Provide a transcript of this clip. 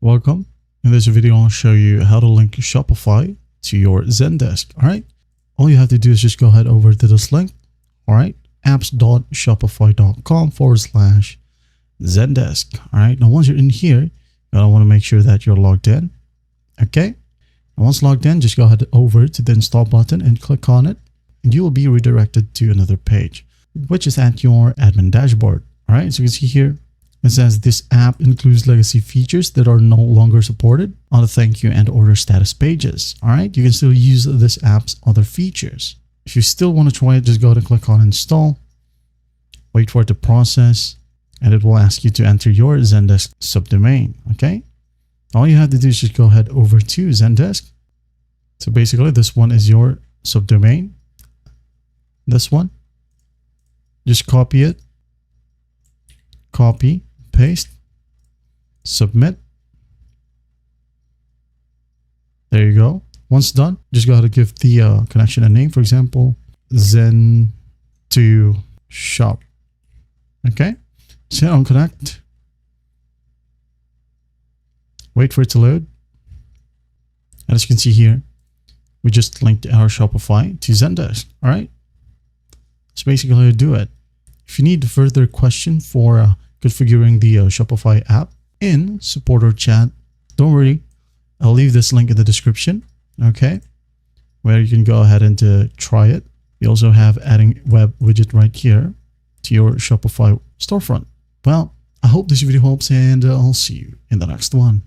Welcome. In this video, I'll show you how to link Shopify to your Zendesk. All right. All you have to do is just go ahead over to this link. All right. apps.shopify.com/Zendesk. All right. Now, once you're in here, you're going to want to make sure that you're logged in. Okay. And once logged in, just go ahead over to the install button and click on it. And you will be redirected to another page, which is at your admin dashboard. All right. So you can see here, it says this app includes legacy features that are no longer supported on the thank you and order status pages. All right. You can still use this app's other features. If you still want to try it, just go ahead and click on install. Wait for it to process, and it will ask you to enter your Zendesk subdomain. Okay. All you have to do is just go ahead over to Zendesk. So basically, this one is your subdomain. This one. Just copy it. Copy, paste, submit. There you go. Once done, just go ahead and give the connection a name. For example, Zen to shop. Okay. Hit on connect. Wait for it to load. And as you can see here, we just linked our Shopify to Zendesk. All right. That's basically how you do it. If you need a further question for configuring the Shopify app in support or chat, don't worry. I'll leave this link in the description, okay, where you can go ahead and try it. You also have adding web widget right here to your Shopify storefront. Well, I hope this video helps, and I'll see you in the next one.